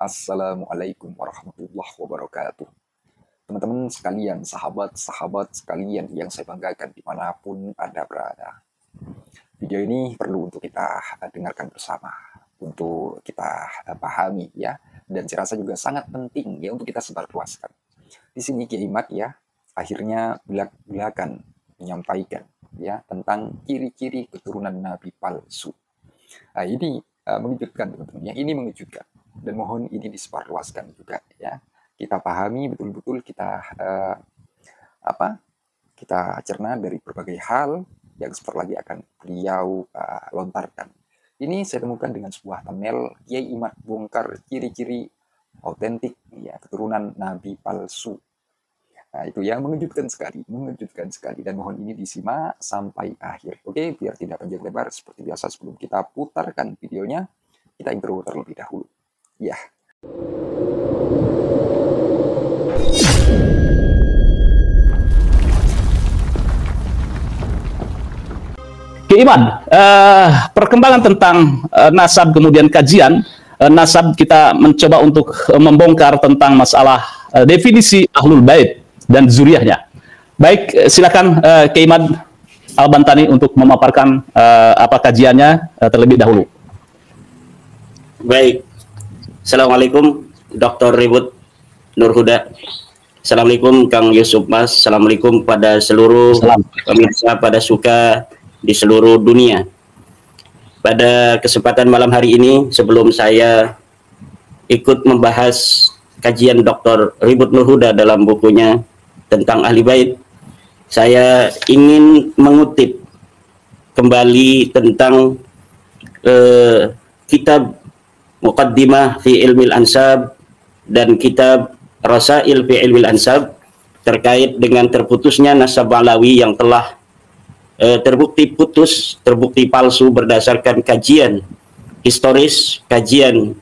Assalamualaikum warahmatullahi wabarakatuh. Teman-teman sekalian, sahabat-sahabat sekalian yang saya banggakan dimanapun Anda berada. Video ini perlu untuk kita dengarkan bersama, untuk kita pahami ya, dan saya rasa juga sangat penting ya untuk kita sebarluaskan. Di sini Kiai Mat ya, akhirnya belak-belakan menyampaikan ya tentang ciri-ciri keturunan Nabi palsu. Nah, ini mengejutkan teman-teman ya, ini mengejutkan. Dan mohon ini disebarluaskan juga ya. Kita pahami betul-betul, kita kita cerna dari berbagai hal yang sebentar lagi akan beliau lontarkan. Ini saya temukan dengan sebuah thumbnail Kiai Mat bongkar ciri-ciri autentik ya keturunan Nabi palsu. Nah, itu yang mengejutkan sekali dan mohon ini disimak sampai akhir. Oke, biar tidak panjang lebar seperti biasa sebelum kita putarkan videonya, kita intro terlebih dahulu. Ya. Iman, perkembangan tentang nasab kemudian kajian nasab, kita mencoba untuk membongkar tentang masalah definisi Ahlul Bait dan zuriyahnya. Baik, silakan Iman Al-Bantani untuk memaparkan apa kajiannya terlebih dahulu. Baik. Assalamualaikum Dr. Ribut Nur Huda. Assalamualaikum Kang Yusuf Mas. Assalamualaikum pada seluruh pemirsa pada suka di seluruh dunia. Pada kesempatan malam hari ini, sebelum saya ikut membahas kajian Dr. Ribut Nur Huda dalam bukunya tentang Ahli Bait, saya ingin mengutip kembali tentang kitab Muqaddimah fi Ilmil Ansab dan kitab Rasail fi Ilmil Ansab terkait dengan terputusnya nasab Alawi yang telah terbukti palsu berdasarkan kajian historis, kajian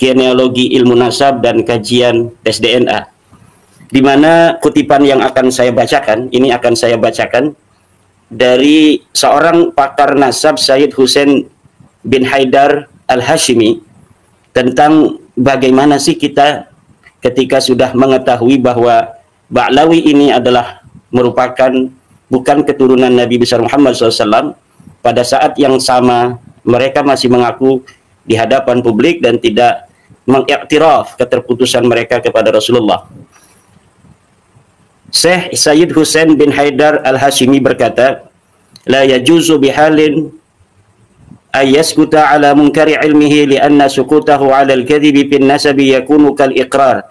genealogi ilmu nasab dan kajian tes DNA. Di mana kutipan yang akan saya bacakan, ini akan saya bacakan dari seorang pakar nasab, Sayyid Husain bin Haidar Al-Hashimi, tentang bagaimana sih kita ketika sudah mengetahui bahwa Ba'lawi ini adalah merupakan bukan keturunan Nabi besar Muhammad SAW. Pada saat yang sama mereka masih mengaku di hadapan publik dan tidak mengiktiraf keterputusan mereka kepada Rasulullah. Syekh Sayyid Husain bin Haidar Al-Hashimi berkata, la yajuzu bihalin ayaskuta ala munkari ilmihi lianna sukutahu ala al-kadhibi fin nasabi yakunu kal iqrar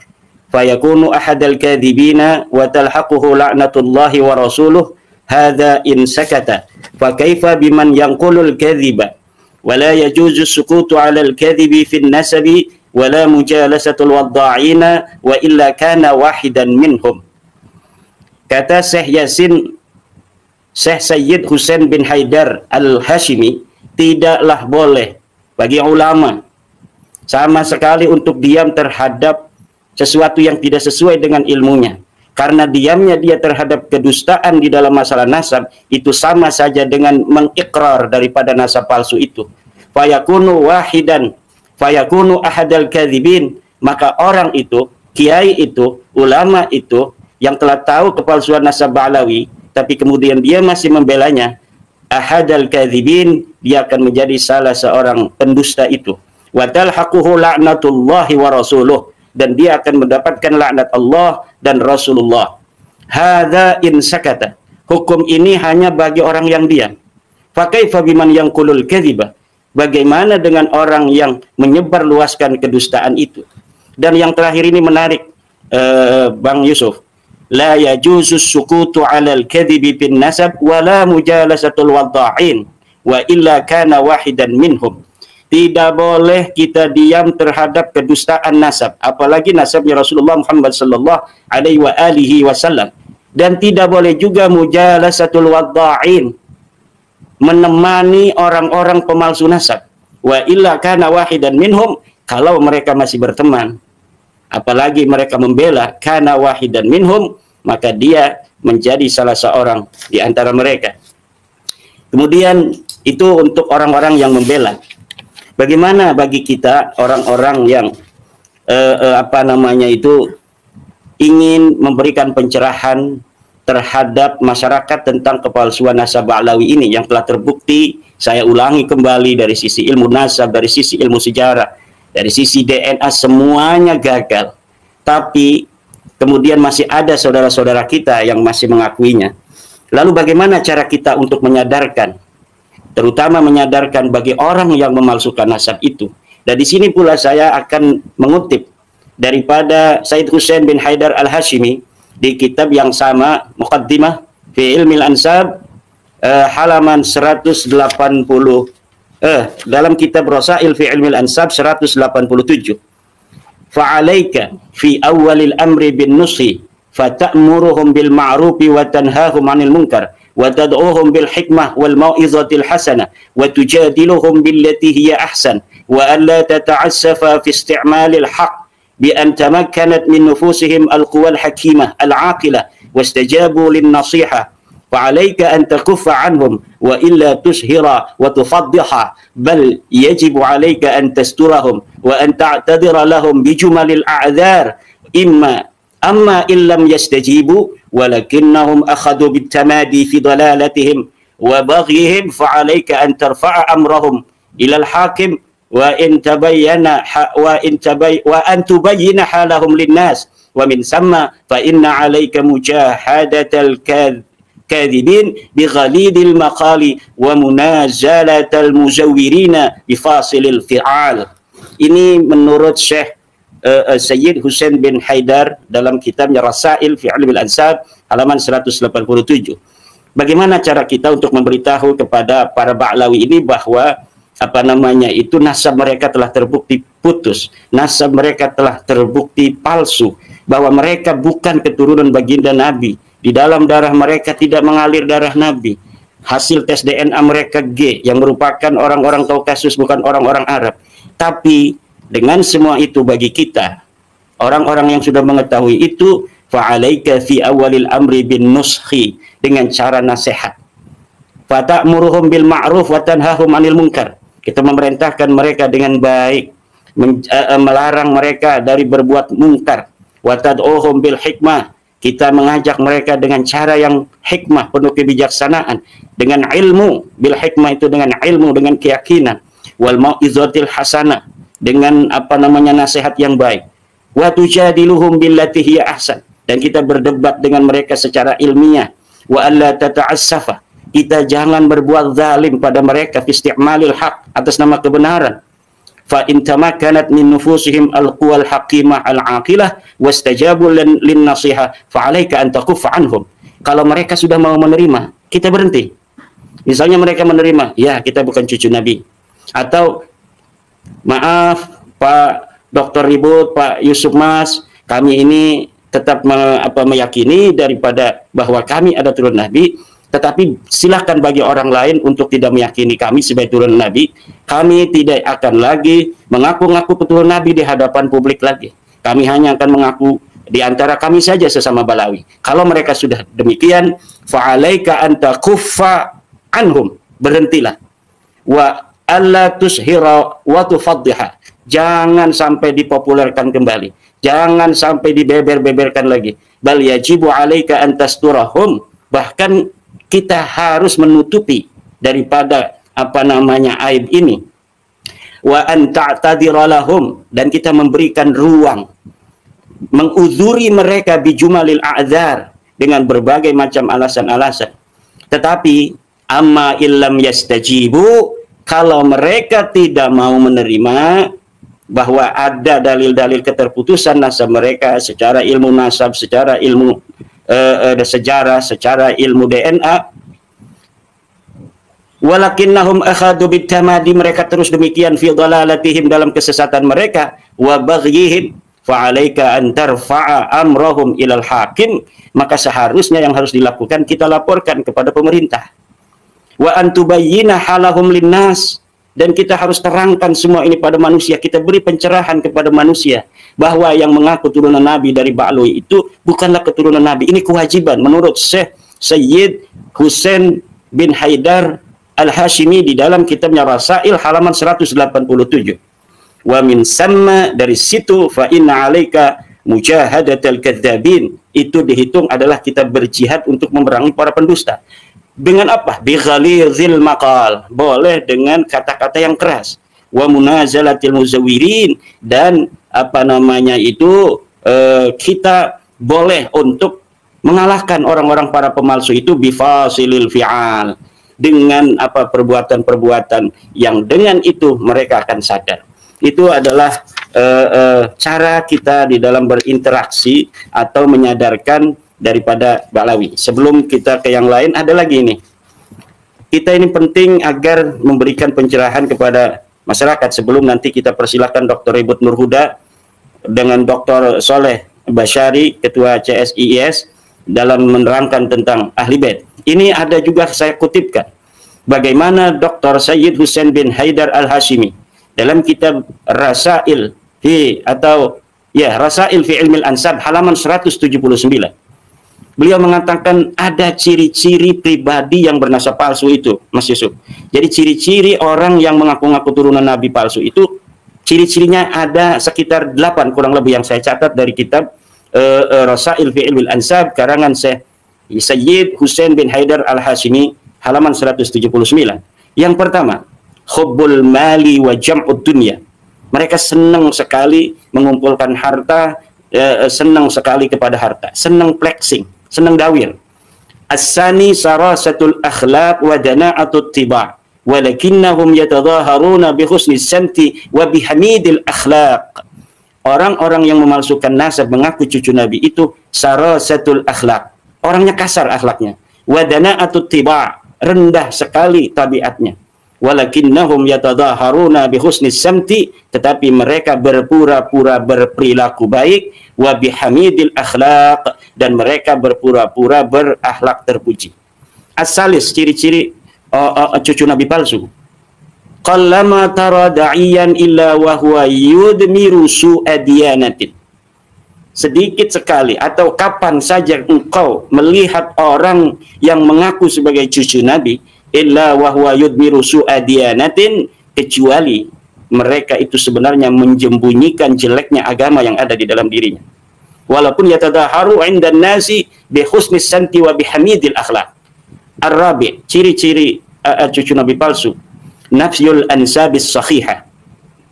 fayakunu ahad al-kadhibina wa talhaquhu la'natullahi wa rasuluh hadha in sakata fa kaifa biman yanqulul kadhiba wa la yajuzu sukutu ala al-kadhibi fin nasabi wa la mujalasatul wadda'ina wa illa kana wahidan minhum. Kata Syekh Sayyid Husain bin Haidar Al-Hashimi, tidaklah boleh bagi ulama sama sekali untuk diam terhadap sesuatu yang tidak sesuai dengan ilmunya, karena diamnya dia terhadap kedustaan di dalam masalah nasab itu sama saja dengan mengikrar daripada nasab palsu itu. Fayakunu wahidan fayakunu ahadal kadzibin, maka orang itu, kiai itu, ulama itu yang telah tahu kepalsuan nasab Ba'lawi tapi kemudian dia masih membelanya, ahadal kadzibin, dia akan menjadi salah seorang pendusta itu. Wa talhaquhu la'natullahi wa rasuluh, dan dia akan mendapatkan laknat Allah dan Rasulullah. Hadza in sakata, hukum ini hanya bagi orang yang diam. Fa kaifa biman yanqulul kadziba, bagaimana dengan orang yang menyebar luaskan kedustaan itu. Dan yang terakhir ini menarik, Bang Yusuf, la yajuzu sukutu 'alal kadhibi bin nasab wa la mujalasatul wadda'in wa illa kana wahidan minhum. Tidak boleh kita diam terhadap kedustaan nasab, apalagi nasabnya Rasulullah Muhammad sallallahu alaihi wasallam, dan tidak boleh juga mujalasatul wadda'in, menemani orang-orang pemalsu nasab, wa illa kana wahidan minhum, kalau mereka masih berteman apalagi mereka membela, kana wahidan minhum, maka dia menjadi salah seorang di antara mereka. Kemudian itu untuk orang-orang yang membela. Bagaimana bagi kita orang-orang yang apa namanya itu, ingin memberikan pencerahan terhadap masyarakat tentang kepalsuan nasab Ba'lawi ini yang telah terbukti. Saya ulangi kembali, dari sisi ilmu nasab, dari sisi ilmu sejarah, dari sisi DNA, semuanya gagal. Tapi kemudian masih ada saudara-saudara kita yang masih mengakuinya. Lalu bagaimana cara kita untuk menyadarkan, terutama menyadarkan bagi orang yang memalsukan nasab itu? Dan di sini pula saya akan mengutip daripada Said Hussein bin Haidar Al-Hashimi di kitab yang sama, Muqaddimah fi Ilmil Ansab, halaman 180, dalam kitab Rasail fi Ilmil Ansab 187. Fa'alaika fi awalil amri bin nushi fata'muruhum bil ma'rufi wa tanhahum 'anil munkar wa tad'uhum bil hikmah wal mau'izatil hasanah wa tujadiluhum billati hiya ahsan wa alla tata'assafa fi isti'malil haqq bi an tamakkanat min nufusihim al-quwal hakimah al-'aqila wastajabu lin nasihah. فعليك أن تكف عنهم وإلا تشهر وتفضح بل يجب عليك أن تسترهم وأن تعتذر لهم بجمل الأعذار أما إن لم يستجيبوا ولكنهم أخذوا بالتمادي في ضلالتهم وبغيهم فعليك أن ترفع أمرهم إلى الحاكم وأن تبين حالهم للناس ومن ثم فإن عليك مجاهدة الكاذبين بغليظ المقال ومنازلة المزورين بفاصل الفعال. Ini menurut Syekh Sayyid Hussein bin Haidar dalam kitabnya Rasail fi Ilmil Ansab halaman 187. Bagaimana cara kita untuk memberitahu kepada para Ba'lawi ini bahwa apa namanya itu, nasab mereka telah terbukti putus, nasab mereka telah terbukti palsu, bahwa mereka bukan keturunan baginda Nabi. Di dalam darah mereka tidak mengalir darah Nabi. Hasil tes DNA mereka G, yang merupakan orang-orang Kaukasus, bukan orang-orang Arab. Tapi dengan semua itu, bagi kita, orang-orang yang sudah mengetahui itu, fa'alaika fi awalil amri bin nuskhi, dengan cara nasihat. Fata'muruhum bil ma'ruf wa tanhahum 'anil munkar. Kita memerintahkan mereka dengan baik, melarang mereka dari berbuat munkar. Wa tad'uhum bil hikmah. Kita mengajak mereka dengan cara yang hikmah, penuh kebijaksanaan, dengan ilmu. Bil hikmah itu dengan ilmu, dengan keyakinan. Wal mau'izatil hasanah, dengan apa namanya, nasihat yang baik. Wa tujadiluhum billati hiya ahsan, dan kita berdebat dengan mereka secara ilmiah. Wa alla tata'assafa, kita jangan berbuat zalim pada mereka fi isti'malil haq, atas nama kebenaran. Fa in tamakkanat min nufusihim al-quwal haqimah al-aqilah wastajabu lin nasihah fa 'alaika an takuffa anhum. Kalau mereka sudah mau menerima, kita berhenti. Misalnya mereka menerima, ya kita bukan cucu Nabi. Atau maaf Pak Dr. Ribut, Pak Yusuf Mas, kami ini tetap meyakini daripada bahwa kami ada turun Nabi. Tetapi silahkan bagi orang lain untuk tidak meyakini kami sebagai turunan Nabi. Kami tidak akan lagi mengaku-ngaku keturunan Nabi di hadapan publik lagi. Kami hanya akan mengaku di antara kami saja sesama Balawi. Kalau mereka sudah demikian, fa'alaika anta kuffa anhum, berhentilah. Wa alla tushhira wa tufaddiha, jangan sampai dipopulerkan kembali. Jangan sampai dibeber-beberkan lagi. Bal yajibu alaika an tasturahum, bahkan kita harus menutupi daripada apa namanya aib ini. Wa an ta'tadhira lahum, dan kita memberikan ruang, menguzuri mereka bijumalil a'dzar, dengan berbagai macam alasan-alasan. Tetapi amma illam yastajibu, kalau mereka tidak mau menerima bahwa ada dalil-dalil keterputusan nasab mereka secara ilmu nasab, secara ilmu sejarah, secara ilmu DNA, walakinnahum akhadu bitamadi, mereka terus demikian fi dhalalatihim, dalam kesesatan mereka, wa baghyihim fa'alaika an tarfa'a amrahum ilal hakim, maka seharusnya yang harus dilakukan, kita laporkan kepada pemerintah. Wa an tubayyina halahum linnas, dan kita harus terangkan semua ini pada manusia. Kita beri pencerahan kepada manusia bahwa yang mengaku turunan Nabi dari Ba'lawi itu bukanlah keturunan Nabi. Ini kewajiban menurut Syekh Sayyid Hussein bin Haidar Al-Hashimi di dalam kitabnya Rasail halaman 187. Wa min samma, dari situ, fa inna 'alaika mujahadatal kadzdzabin, itu dihitung adalah kita berjihad untuk memerangi para pendusta. Dengan apa? Bi ghalizil maqal, boleh dengan kata-kata yang keras. Wa munazalatil muzawirin, dan apa namanya itu, kita boleh untuk mengalahkan orang-orang para pemalsu itu bifasilil fi'al, dengan apa, perbuatan-perbuatan yang dengan itu mereka akan sadar. Itu adalah cara kita di dalam berinteraksi atau menyadarkan daripada Ba'alawi. Sebelum kita ke yang lain, ada lagi ini. Kita ini penting agar memberikan pencerahan kepada masyarakat. Sebelum nanti kita persilahkan Dr. Ribut Nurhuda dengan Dr. Soleh Basyari, Ketua CSIIS, dalam menerangkan tentang Ahli Bait. Ini ada juga saya kutipkan bagaimana Dr. Sayyid Hussein bin Haidar Al-Hashimi dalam kitab Rasail fi Ilmil Ansab halaman 179. Beliau mengatakan ada ciri-ciri pribadi yang bernasab palsu itu, Mas Yusuf. Jadi ciri-ciri orang yang mengaku-ngaku turunan Nabi palsu itu, ciri-cirinya ada sekitar 8 kurang lebih yang saya catat dari kitab Rasail fi Ilmil Ansab karangan Sayyid Hussein bin Haidar Al-Hashimi halaman 179. Yang pertama, hubbul mali wa jam'ud dunya. Mereka senang sekali mengumpulkan harta, senang sekali kepada harta, senang flexing, senang dawir. As-sani sarasatul akhlaq wa dana'atut tiba', walakinnahum yatadhaharuna bi husni samti wa bihamidil akhlaq. Orang-orang yang memalsukan nasab mengaku cucu Nabi itu sarasatul akhlaq, orangnya kasar akhlaknya. Wa dana'atut tiba', rendah sekali tabiatnya. Walakinnahum yatadhaharuna bi husni samti, tetapi mereka berpura-pura berperilaku baik, wa bihamidil akhlaq, dan mereka berpura-pura berakhlak terpuji. As-salis, ciri-ciri cucu Nabi palsu. Qallama tara da'iyan illa wa huwa yudmiru su'adiyanatin. Sedikit sekali atau kapan saja engkau melihat orang yang mengaku sebagai cucu Nabi, illa wa huwa yudmiru su'adiyanatin, kecuali mereka itu sebenarnya menyembunyikan jeleknya agama yang ada di dalam dirinya. Walaupun yatadaharu 'indan nasi bi husnis santi wa bihamidil akhlaq. Ar-rabi', ciri-ciri cucu Nabi palsu. Nafyul ansabis sahihah,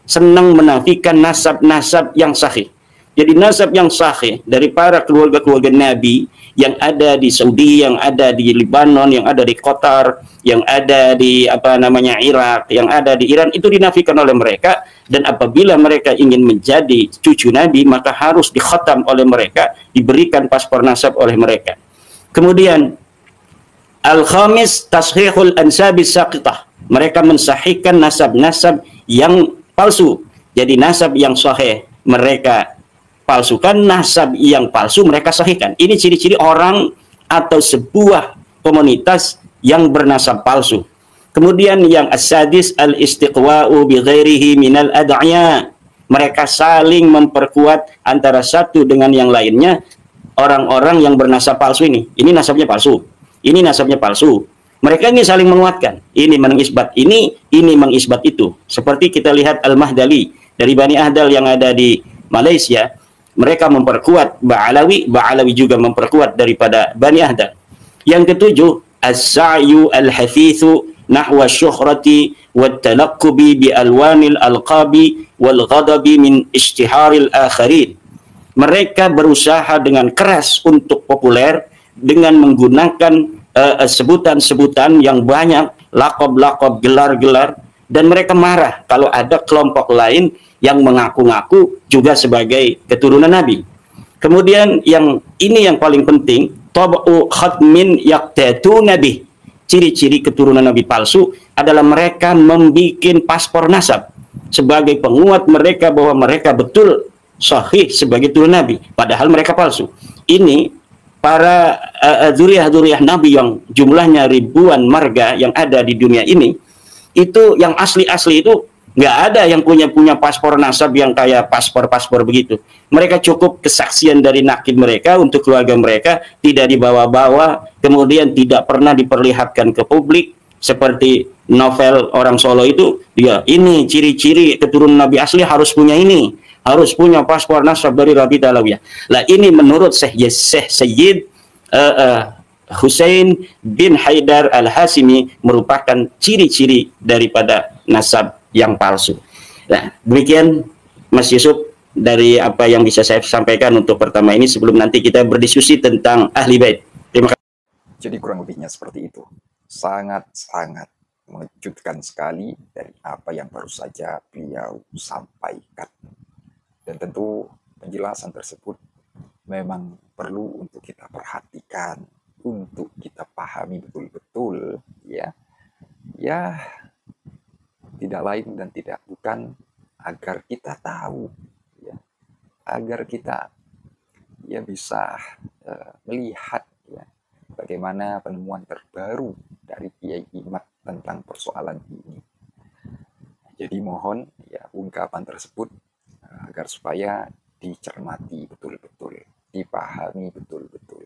senang menafikan nasab-nasab yang sahih. Jadi nasab yang sahih dari para keluarga-keluarga Nabi yang ada di Saudi, yang ada di Lebanon, yang ada di Qatar, yang ada di Irak, yang ada di Iran, itu dinafikan oleh mereka. Dan apabila mereka ingin menjadi cucu Nabi, maka harus dikhatam oleh mereka, diberikan paspor nasab oleh mereka. Kemudian al-khamis tashihul ansabis saqitah, mereka mensahihkan nasab-nasab yang palsu. Jadi nasab yang sahih mereka palsukan, nasab yang palsu mereka sahihkan. Ini ciri-ciri orang atau sebuah komunitas yang bernasab palsu. Kemudian yang as-sadis al-istiqwa'u bi ghairihi minal ad'ya, mereka saling memperkuat antara satu dengan yang lainnya. Orang-orang yang bernasab palsu ini nasabnya palsu, ini nasabnya palsu. Mereka ini saling menguatkan, ini mengisbat ini mengisbat itu. Seperti kita lihat Al-Mahdali dari Bani Ahdal yang ada di Malaysia, mereka memperkuat Ba'alawi, Ba'alawi juga memperkuat daripada Bani Ahdal. Yang ketujuh, as-sa'yu al-hafithu nahwa syuhrati wat talaqqubi bi alwanil alqabi wal ghadabi min ishtiharil akharin. Mereka berusaha dengan keras untuk populer dengan menggunakan sebutan-sebutan yang banyak, lakob-lakob, gelar-gelar, dan mereka marah kalau ada kelompok lain yang mengaku-ngaku juga sebagai keturunan Nabi. Kemudian yang paling penting, tab'u khatmin yaqtatu nabi. Ciri-ciri keturunan Nabi palsu adalah mereka membuat paspor nasab sebagai penguat mereka bahwa mereka betul sahih sebagai keturunan Nabi, padahal mereka palsu. Ini para dzurriyyah Nabi yang jumlahnya ribuan marga yang ada di dunia ini, itu yang asli-asli itu nggak ada yang punya paspor nasab yang kayak paspor begitu. Mereka cukup kesaksian dari nakib mereka untuk keluarga mereka, tidak dibawa-bawa, kemudian tidak pernah diperlihatkan ke publik, seperti novel orang Solo itu, dia ini ciri-ciri keturunan Nabi asli harus punya ini, harus punya paspor nasab dari Rabi Alawiyah. Lah ini menurut Syekh Sayyid Hussein bin Haidar Al-Hashimi merupakan ciri-ciri daripada nasab yang palsu. Nah, demikian Mas Yusuf dari apa yang bisa saya sampaikan untuk pertama ini, sebelum nanti kita berdiskusi tentang Ahli Bait. Terima kasih. Jadi kurang lebihnya seperti itu. Sangat-sangat mengejutkan sekali dari apa yang baru saja beliau sampaikan. Dan tentu penjelasan tersebut memang perlu untuk kita perhatikan, untuk kita pahami betul-betul, ya. Ya, tidak lain dan tidak bukan agar kita tahu, ya, agar kita ya bisa melihat, ya, bagaimana penemuan terbaru dari Kiai Imad tentang persoalan ini. Jadi mohon ya ungkapan tersebut agar supaya dicermati betul-betul, dipahami betul-betul.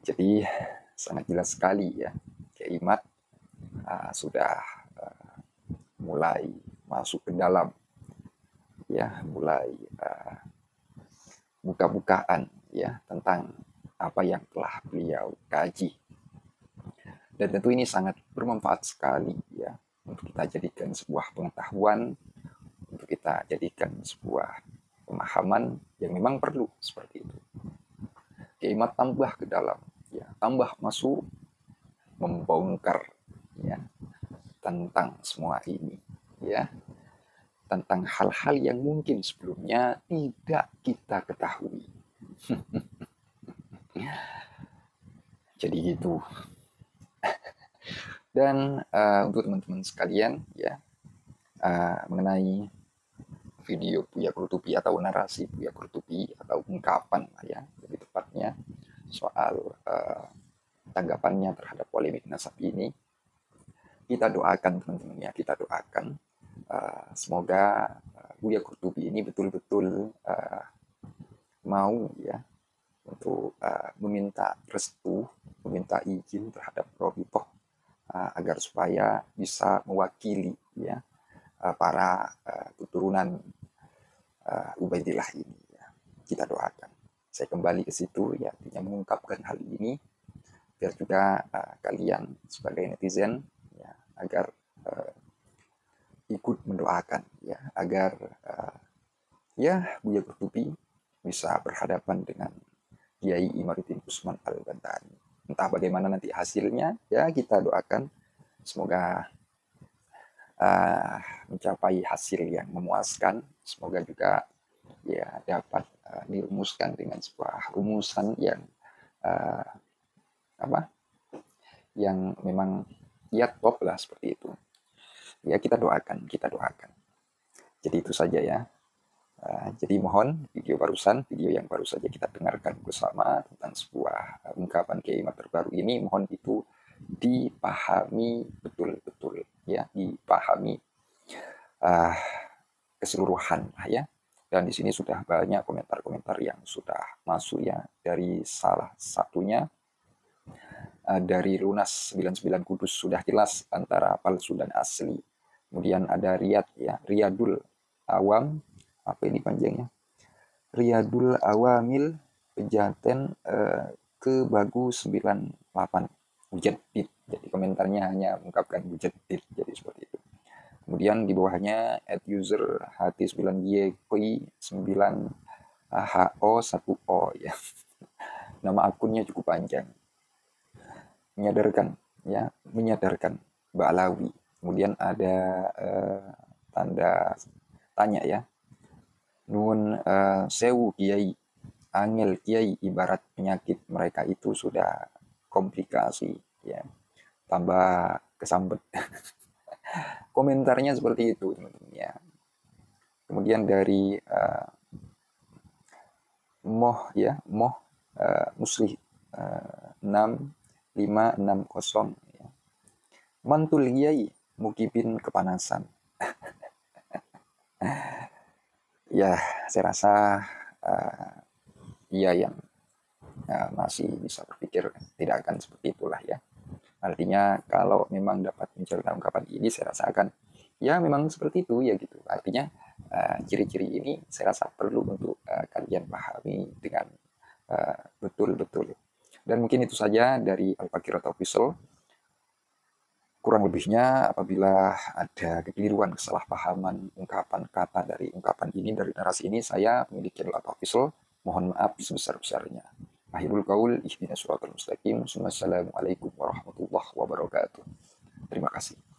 Jadi sangat jelas sekali ya, Kiai Imad sudah mulai masuk ke dalam, ya, mulai buka-bukaan ya tentang apa yang telah beliau kaji. Dan tentu ini sangat bermanfaat sekali ya untuk kita jadikan sebuah pengetahuan, untuk kita jadikan sebuah pemahaman yang memang perlu seperti itu. Kiai Imad tambah ke dalam, ya, tambah masuk membongkar ya tentang semua ini, ya, tentang hal-hal yang mungkin sebelumnya tidak kita ketahui. Jadi gitu. Dan untuk teman-teman sekalian ya, mengenai video Buya Qurtubi atau narasi Buya Qurtubi atau ungkapan ya lebih tepatnya soal tanggapannya terhadap polemik nasab ini, kita doakan teman-teman ya, kita doakan semoga Buya Qurtubi ini betul-betul mau ya untuk meminta restu, meminta izin terhadap Robitoh agar supaya bisa mewakili ya para keturunan Ubaidillah ini ya. Kita doakan. Saya kembali ke situ ya, yang mengungkapkan hal ini biar juga kalian sebagai netizen ya agar ikut mendoakan ya agar ya Buya Qurtubi bisa berhadapan dengan Kiai Imaduddin Usman Al-Bantani. Entah bagaimana nanti hasilnya, ya kita doakan semoga mencapai hasil yang memuaskan. Semoga juga ya dapat dirumuskan dengan sebuah rumusan yang yang memang ya top lah seperti itu. Ya kita doakan, kita doakan. Jadi itu saja ya. Jadi mohon video yang baru saja kita dengarkan bersama tentang sebuah ungkapan Kiai Imad terbaru ini, mohon itu dipahami betul-betul ya, dipahami keseluruhan ya. Dan di sini sudah banyak komentar-komentar yang sudah masuk ya, dari salah satunya dari Lunas 99 Kudus sudah jelas antara palsu dan asli. Kemudian ada Riyad ya, Riyadul Awam, apa ini panjangnya? Riyadul Awamil Pejaten ke Bagu 98 Mujaddid. Jadi komentarnya hanya mengungkapkan Mujaddid, jadi seperti itu. Kemudian di bawahnya @user HT9YQ9HO1O ya. Nama akunnya cukup panjang. Menyadarkan Mbak Alawi. Kemudian ada tanda tanya ya. Nun sewu Kiai, angel Kiai ibarat penyakit mereka itu sudah komplikasi ya, tambah kesambet. Komentarnya seperti itu teman-teman ya. Kemudian dari Muslih 6560 ya. Mantul Kiai mukibin kepanasan. Ya, saya rasa ia yang masih bisa berpikir pikir tidak akan seperti itulah ya. Artinya kalau memang dapat mencerna ungkapan ini, saya rasakan ya memang seperti itu ya gitu. Artinya ciri-ciri ini saya rasa perlu untuk kalian pahami dengan betul-betul. Dan mungkin itu saja dari Al-Fakir Official. Kurang lebihnya apabila ada kekeliruan, kesalahpahaman ungkapan kata dari ungkapan ini, dari narasi ini, saya pemilik channel Official mohon maaf sebesar-besarnya. Akhirul qaul, ihdinas siratal mustaqim. Wassalamualaikum warahmatullahi wabarakatuh. Terima kasih.